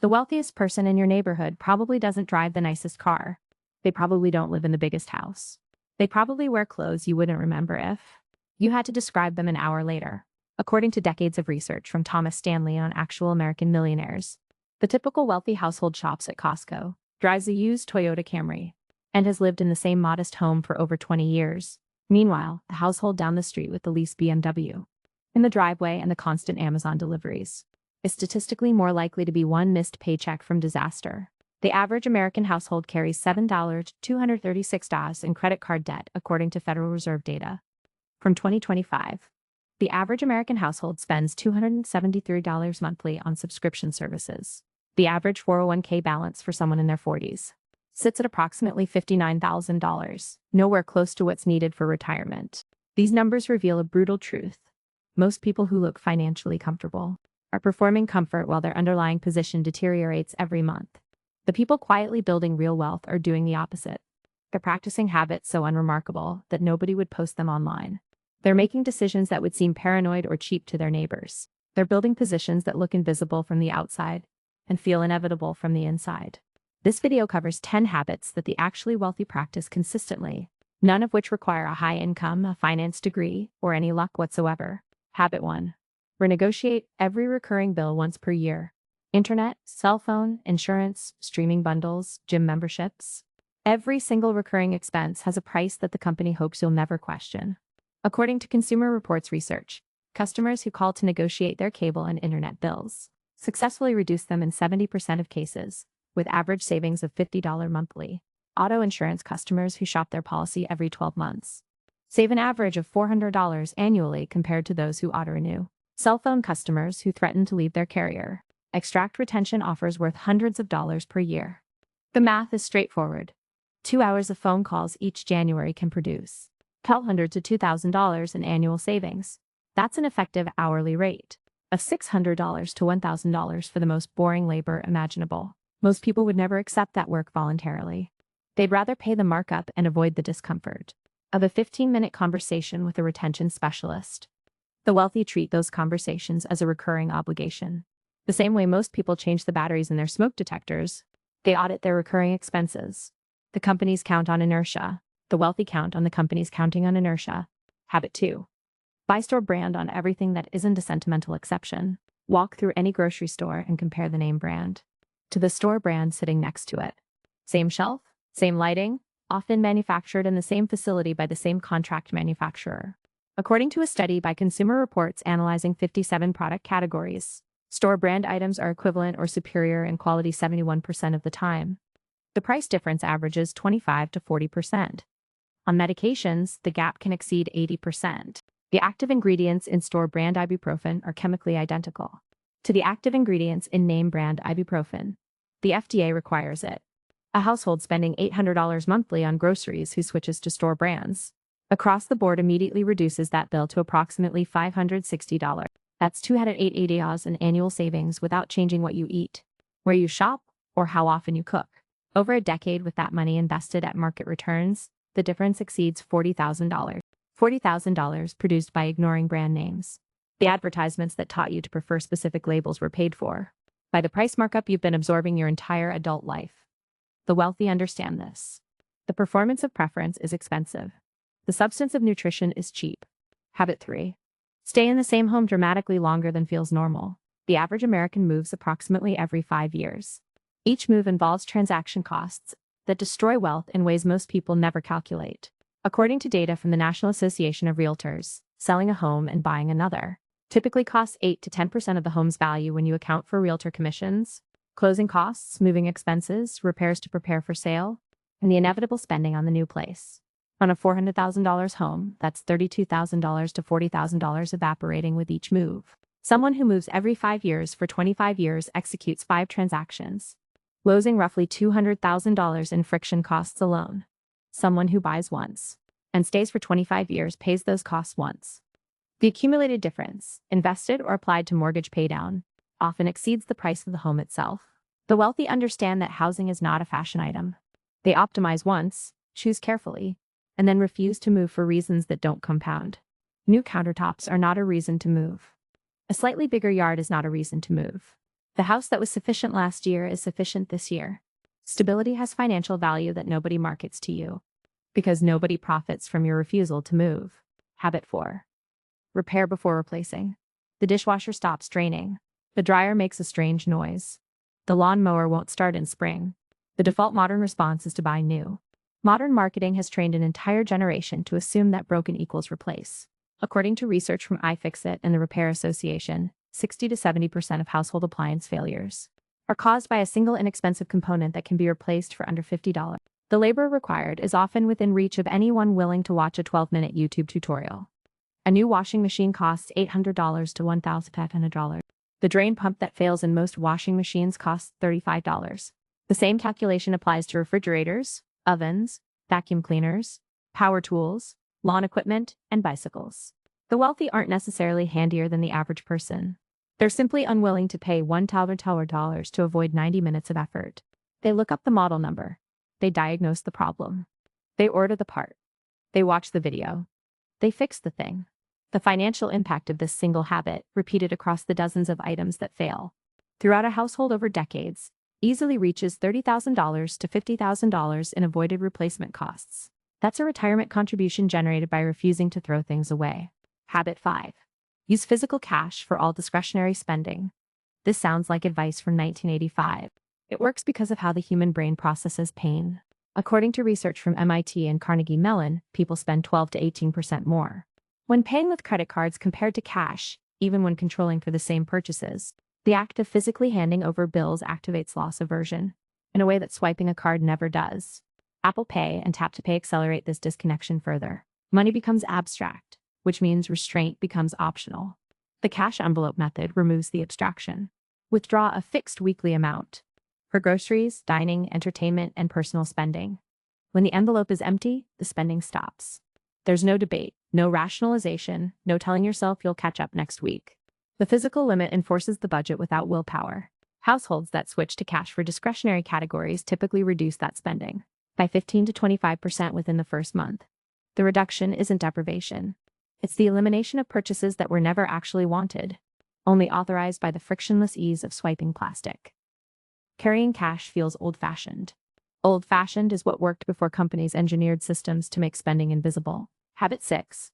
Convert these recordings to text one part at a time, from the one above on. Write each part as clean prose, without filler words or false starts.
The wealthiest person in your neighborhood probably doesn't drive the nicest car. They probably don't live in the biggest house. They probably wear clothes you wouldn't remember if you had to describe them an hour later. According to decades of research from Thomas Stanley on actual American millionaires, the typical wealthy household shops at Costco, drives a used Toyota Camry, and has lived in the same modest home for over 20 years. Meanwhile, the household down the street with the leased BMW in the driveway and the constant Amazon deliveries is statistically more likely to be one missed paycheck from disaster. The average American household carries $7,236 in credit card debt, according to Federal Reserve data from 2025. The average American household spends $273 monthly on subscription services. The average 401k balance for someone in their 40s sits at approximately $59,000, nowhere close to what's needed for retirement. These numbers reveal a brutal truth. Most people who look financially comfortable are performing comfort while their underlying position deteriorates every month. The people quietly building real wealth are doing the opposite. They're practicing habits so unremarkable that nobody would post them online. They're making decisions that would seem paranoid or cheap to their neighbors. They're building positions that look invisible from the outside and feel inevitable from the inside. This video covers 10 habits that the actually wealthy practice consistently, none of which require a high income, a finance degree, or any luck whatsoever. Habit 1. Renegotiate every recurring bill once per year. Internet, cell phone, insurance, streaming bundles, gym memberships. Every single recurring expense has a price that the company hopes you'll never question. According to Consumer Reports research, customers who call to negotiate their cable and internet bills successfully reduce them in 70% of cases, with average savings of $50 monthly. Auto insurance customers who shop their policy every 12 months save an average of $400 annually compared to those who auto-renew. Cell phone customers who threaten to leave their carrier extract retention offers worth hundreds of dollars per year. The math is straightforward. 2 hours of phone calls each January can produce $1,200 to $2,000 in annual savings. That's an effective hourly rate of $600 to $1,000 for the most boring labor imaginable. Most people would never accept that work voluntarily. They'd rather pay the markup and avoid the discomfort of a 15-minute conversation with a retention specialist. The wealthy treat those conversations as a recurring obligation. The same way most people change the batteries in their smoke detectors, they audit their recurring expenses. The companies count on inertia. The wealthy count on the companies counting on inertia. Habit 2. Buy store brand on everything that isn't a sentimental exception. Walk through any grocery store and compare the name brand to the store brand sitting next to it. Same shelf, same lighting, often manufactured in the same facility by the same contract manufacturer. According to a study by Consumer Reports analyzing 57 product categories, store brand items are equivalent or superior in quality 71% of the time. The price difference averages 25 to 40%. On medications, the gap can exceed 80%. The active ingredients in store brand ibuprofen are chemically identical to the active ingredients in name brand ibuprofen. The FDA requires it. A household spending $800 monthly on groceries who switches to store brands across the board immediately reduces that bill to approximately $560. That's $280 in annual savings without changing what you eat, where you shop, or how often you cook. Over a decade with that money invested at market returns, the difference exceeds $40,000. $40,000 produced by ignoring brand names. The advertisements that taught you to prefer specific labels were paid for by the price markup you've been absorbing your entire adult life. The wealthy understand this. The performance of preference is expensive. The substance of nutrition is cheap. Habit 3. Stay in the same home dramatically longer than feels normal. The average American moves approximately every 5 years. Each move involves transaction costs that destroy wealth in ways most people never calculate. According to data from the National Association of Realtors, selling a home and buying another typically costs 8 to 10% of the home's value when you account for realtor commissions, closing costs, moving expenses, repairs to prepare for sale, and the inevitable spending on the new place. On a $400,000 home, that's $32,000 to $40,000 evaporating with each move. Someone who moves every 5 years for 25 years executes 5 transactions, losing roughly $200,000 in friction costs alone. Someone who buys once and stays for 25 years pays those costs once. The accumulated difference, invested or applied to mortgage paydown, often exceeds the price of the home itself. The wealthy understand that housing is not a fashion item. They optimize once, choose carefully, and then refuse to move for reasons that don't compound. New countertops are not a reason to move. A slightly bigger yard is not a reason to move. The house that was sufficient last year is sufficient this year. Stability has financial value that nobody markets to you, because nobody profits from your refusal to move. Habit 4. Repair before replacing. The dishwasher stops draining. The dryer makes a strange noise. The lawnmower won't start in spring. The default modern response is to buy new. Modern marketing has trained an entire generation to assume that broken equals replace. According to research from iFixit and the Repair Association, 60 to 70% of household appliance failures are caused by a single inexpensive component that can be replaced for under $50. The labor required is often within reach of anyone willing to watch a 12-minute YouTube tutorial. A new washing machine costs $800 to $1,500. The drain pump that fails in most washing machines costs $35. The same calculation applies to refrigerators, ovens, vacuum cleaners, power tools, lawn equipment, and bicycles. The wealthy aren't necessarily handier than the average person. They're simply unwilling to pay $1,000 to avoid 90 minutes of effort. They look up the model number. They diagnose the problem. They order the part. They watch the video. They fix the thing. The financial impact of this single habit, repeated across the dozens of items that fail throughout a household over decades, easily reaches $30,000 to $50,000 in avoided replacement costs. That's a retirement contribution generated by refusing to throw things away. Habit 5. Use physical cash for all discretionary spending. This sounds like advice from 1985. It works because of how the human brain processes pain. According to research from MIT and Carnegie Mellon, people spend 12 to 18% more when paying with credit cards compared to cash, even when controlling for the same purchases. The act of physically handing over bills activates loss aversion in a way that swiping a card never does. Apple Pay and Tap to Pay accelerate this disconnection further. Money becomes abstract, which means restraint becomes optional. The cash envelope method removes the abstraction. Withdraw a fixed weekly amount for groceries, dining, entertainment, and personal spending. When the envelope is empty, the spending stops. There's no debate, no rationalization, no telling yourself you'll catch up next week. The physical limit enforces the budget without willpower. Households that switch to cash for discretionary categories typically reduce that spending by 15 to 25% within the first month. The reduction isn't deprivation. It's the elimination of purchases that were never actually wanted, only authorized by the frictionless ease of swiping plastic. Carrying cash feels old-fashioned. Old-fashioned is what worked before companies engineered systems to make spending invisible. Habit 6.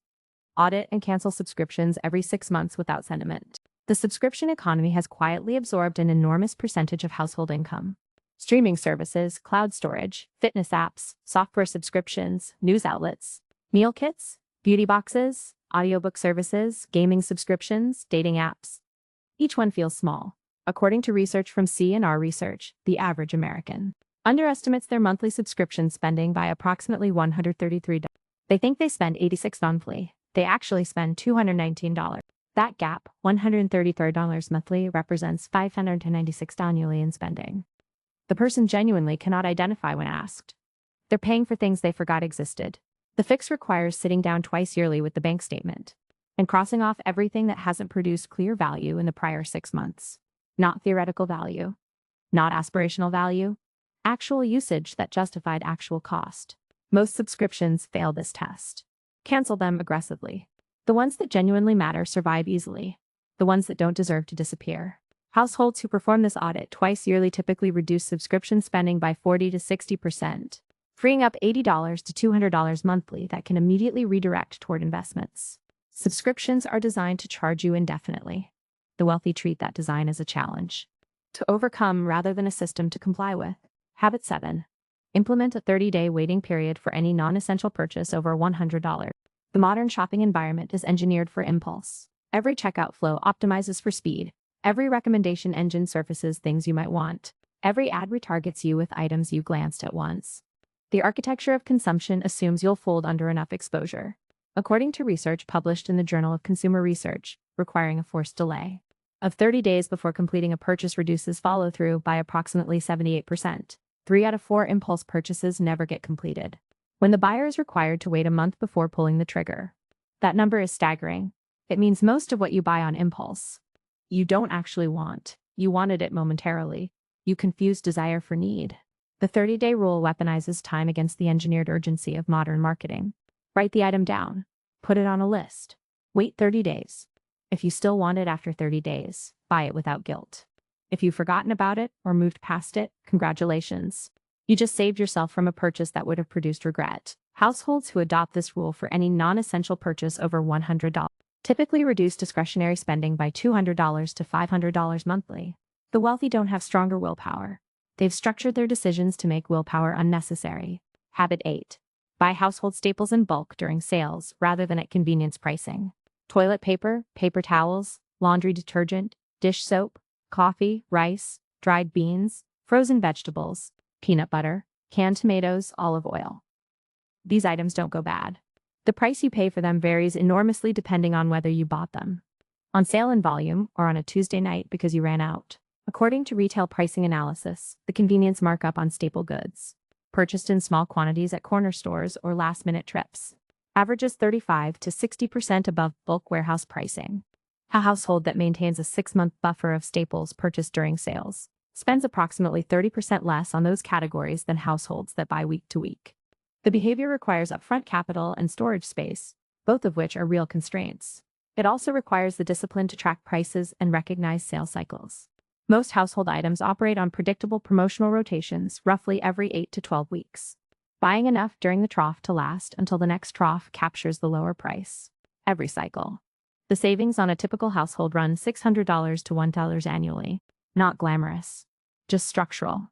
Audit and cancel subscriptions every 6 months without sentiment. The subscription economy has quietly absorbed an enormous percentage of household income. Streaming services, cloud storage, fitness apps, software subscriptions, news outlets, meal kits, beauty boxes, audiobook services, gaming subscriptions, dating apps. Each one feels small. According to research from C&R Research, the average American underestimates their monthly subscription spending by approximately $133. They think they spend $86 monthly. They actually spend $219. That gap, $133 monthly, represents $596 annually in spending. The person genuinely cannot identify when asked. They're paying for things they forgot existed. The fix requires sitting down twice yearly with the bank statement and crossing off everything that hasn't produced clear value in the prior 6 months. Not theoretical value. Not aspirational value. Actual usage that justified actual cost. Most subscriptions fail this test. Cancel them aggressively. The ones that genuinely matter survive easily. The ones that don't deserve to disappear. Households who perform this audit twice yearly typically reduce subscription spending by 40 to 60%, freeing up $80 to $200 monthly that can immediately redirect toward investments. Subscriptions are designed to charge you indefinitely. The wealthy treat that design as a challenge to overcome rather than a system to comply with. Habit 7. Implement a 30-day waiting period for any non-essential purchase over $100. The modern shopping environment is engineered for impulse. Every checkout flow optimizes for speed. Every recommendation engine surfaces things you might want. Every ad retargets you with items you glanced at once. The architecture of consumption assumes you'll fold under enough exposure. According to research published in the Journal of Consumer Research, requiring a forced delay of 30 days before completing a purchase reduces follow-through by approximately 78%. 3 out of 4 impulse purchases never get completed when the buyer is required to wait a month before pulling the trigger. That number is staggering. It means most of what you buy on impulse you don't actually want. You wanted it momentarily. You confuse desire for need. The 30-day rule weaponizes time against the engineered urgency of modern marketing. Write the item down. Put it on a list. Wait 30 days. If you still want it after 30 days, buy it without guilt. If you've forgotten about it or moved past it, congratulations. You just saved yourself from a purchase that would have produced regret. Households who adopt this rule for any non-essential purchase over $100 typically reduce discretionary spending by $200 to $500 monthly. The wealthy don't have stronger willpower. They've structured their decisions to make willpower unnecessary. Habit 8. Buy household staples in bulk during sales rather than at convenience pricing. Toilet paper, paper towels, laundry detergent, dish soap, coffee, rice, dried beans, frozen vegetables, peanut butter, canned tomatoes, olive oil. These items don't go bad. The price you pay for them varies enormously depending on whether you bought them on sale in volume or on a Tuesday night because you ran out. According to retail pricing analysis, the convenience markup on staple goods, purchased in small quantities at corner stores or last-minute trips, averages 35 to 60% above bulk warehouse pricing. A household that maintains a 6-month buffer of staples purchased during sales spends approximately 30% less on those categories than households that buy week to week. The behavior requires upfront capital and storage space, both of which are real constraints. It also requires the discipline to track prices and recognize sales cycles. Most household items operate on predictable promotional rotations roughly every 8 to 12 weeks, buying enough during the trough to last until the next trough captures the lower price. Every cycle. The savings on a typical household run $600 to $1 annually. Not glamorous, just structural.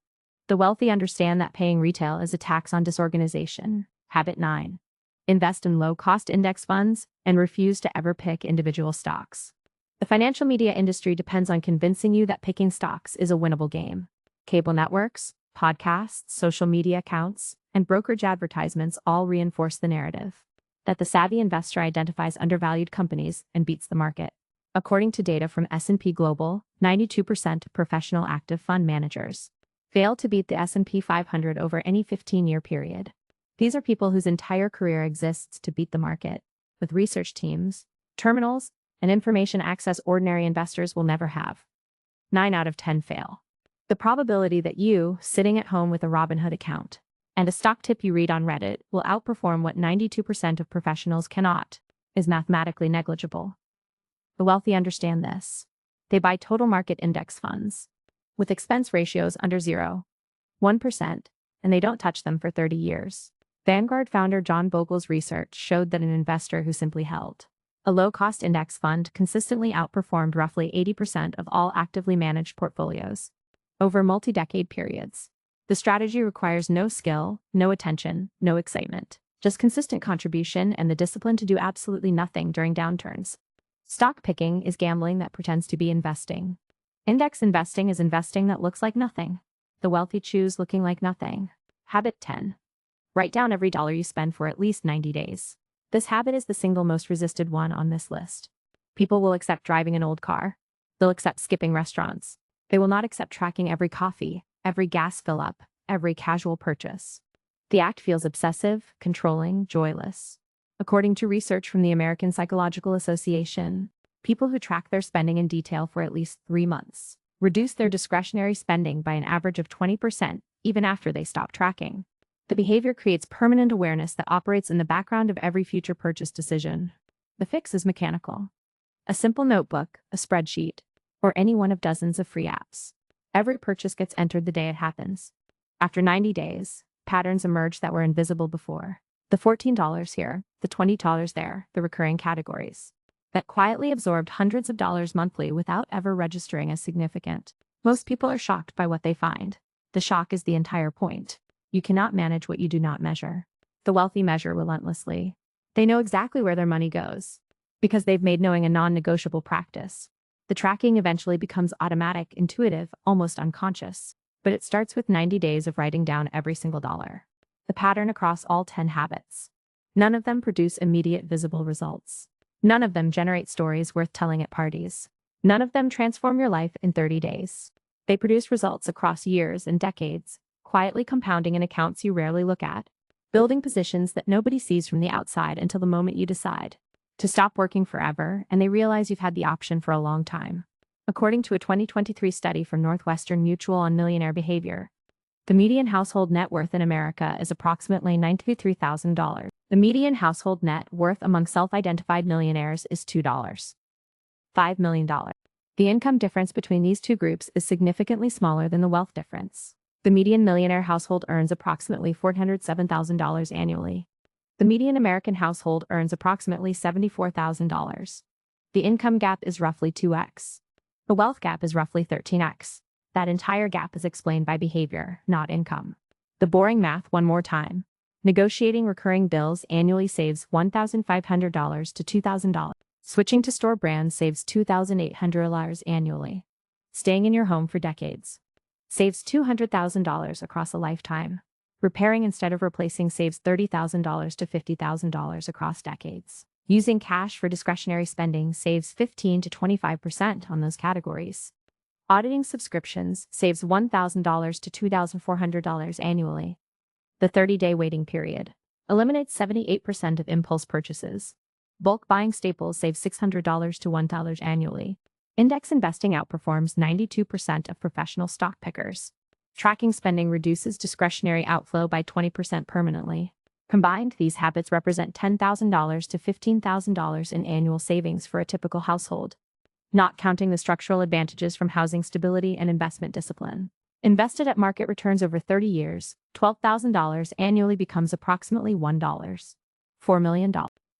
The wealthy understand that paying retail is a tax on disorganization. Habit 9. Invest in low-cost index funds and refuse to ever pick individual stocks. The financial media industry depends on convincing you that picking stocks is a winnable game. Cable networks, podcasts, social media accounts, and brokerage advertisements all reinforce the narrative that the savvy investor identifies undervalued companies and beats the market. According to data from S&P Global, 92% of professional active fund managers fail to beat the S&P 500 over any 15-year period. These are people whose entire career exists to beat the market, with research teams, terminals, and information access ordinary investors will never have. 9 out of 10 fail. The probability that you, sitting at home with a Robinhood account and a stock tip you read on Reddit, will outperform what 92% of professionals cannot is mathematically negligible. The wealthy understand this. They buy total market index funds with expense ratios under 0.1%, and they don't touch them for 30 years. Vanguard founder John Bogle's research showed that an investor who simply held a low-cost index fund consistently outperformed roughly 80% of all actively managed portfolios over multi-decade periods. The strategy requires no skill, no attention, no excitement, just consistent contribution and the discipline to do absolutely nothing during downturns. Stock picking is gambling that pretends to be investing. Index investing is investing that looks like nothing. The wealthy choose looking like nothing. Habit 10. Write down every dollar you spend for at least 90 days. This habit is the single most resisted one on this list. People will accept driving an old car. They'll accept skipping restaurants. They will not accept tracking every coffee, every gas fill-up, every casual purchase. The act feels obsessive, controlling, joyless. According to research from the American Psychological Association, people who track their spending in detail for at least 3 months reduce their discretionary spending by an average of 20% even after they stop tracking. The behavior creates permanent awareness that operates in the background of every future purchase decision. The fix is mechanical. A simple notebook, a spreadsheet, or any one of dozens of free apps. Every purchase gets entered the day it happens. After 90 days, patterns emerge that were invisible before. The $14 here, the $20 there, the recurring categories that quietly absorbed hundreds of dollars monthly without ever registering as significant. Most people are shocked by what they find. The shock is the entire point. You cannot manage what you do not measure. The wealthy measure relentlessly. They know exactly where their money goes because they've made knowing a non-negotiable practice. The tracking eventually becomes automatic, intuitive, almost unconscious. But it starts with 90 days of writing down every single dollar. The pattern across all 10 habits. None of them produce immediate visible results. None of them generate stories worth telling at parties. None of them transform your life in 30 days. They produce results across years and decades, quietly compounding in accounts you rarely look at, building positions that nobody sees from the outside until the moment you decide to stop working forever and they realize you've had the option for a long time. According to a 2023 study from Northwestern Mutual on millionaire behavior, the median household net worth in America is approximately $93,000. The median household net worth among self-identified millionaires is $2.5 million. The income difference between these two groups is significantly smaller than the wealth difference. The median millionaire household earns approximately $407,000 annually. The median American household earns approximately $74,000. The income gap is roughly 2x. The wealth gap is roughly 13x. That entire gap is explained by behavior, not income. The boring math one more time. Negotiating recurring bills annually saves $1,500 to $2,000. Switching to store brands saves $2,800 annually. Staying in your home for decades saves $200,000 across a lifetime. Repairing instead of replacing saves $30,000 to $50,000 across decades. Using cash for discretionary spending saves 15 to 25% on those categories. Auditing subscriptions saves $1,000 to $2,400 annually. The 30-day waiting period eliminates 78% of impulse purchases. Bulk buying staples saves $600 to $1,000 annually. Index investing outperforms 92% of professional stock pickers. Tracking spending reduces discretionary outflow by 20% permanently. Combined, these habits represent $10,000 to $15,000 in annual savings for a typical household, not counting the structural advantages from housing stability and investment discipline. Invested at market returns over 30 years, $12,000 annually becomes approximately $4 million.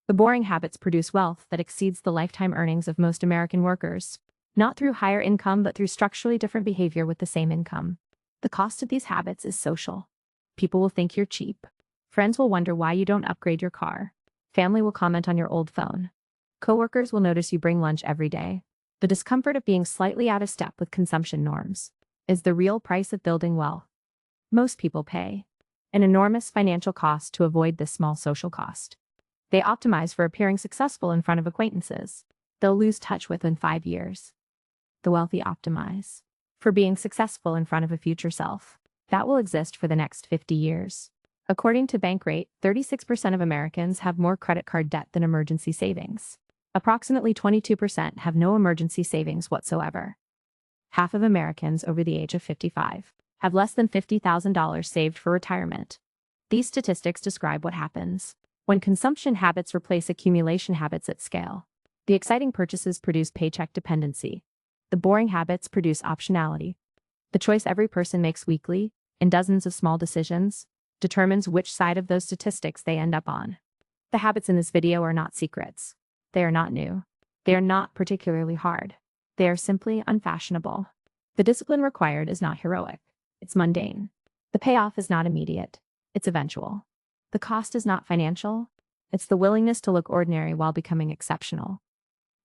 The boring habits produce wealth that exceeds the lifetime earnings of most American workers, not through higher income but through structurally different behavior with the same income. The cost of these habits is social. People will think you're cheap. Friends will wonder why you don't upgrade your car. Family will comment on your old phone. Coworkers will notice you bring lunch every day. The discomfort of being slightly out of step with consumption norms is the real price of building wealth. Most people pay an enormous financial cost to avoid this small social cost. They optimize for appearing successful in front of acquaintances they'll lose touch with in 5 years. The wealthy optimize for being successful in front of a future self that will exist for the next 50 years. According to Bankrate, 36% of Americans have more credit card debt than emergency savings. Approximately 22% have no emergency savings whatsoever. Half of Americans over the age of 55 have less than $50,000 saved for retirement. These statistics describe what happens when consumption habits replace accumulation habits at scale. The exciting purchases produce paycheck dependency. The boring habits produce optionality. The choice every person makes weekly, in dozens of small decisions, determines which side of those statistics they end up on. The habits in this video are not secrets. They are not new. They are not particularly hard. They are simply unfashionable. The discipline required is not heroic. It's mundane. The payoff is not immediate. It's eventual. The cost is not financial. It's the willingness to look ordinary while becoming exceptional.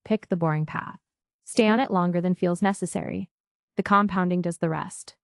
Pick the boring path. Stay on it longer than feels necessary. The compounding does the rest.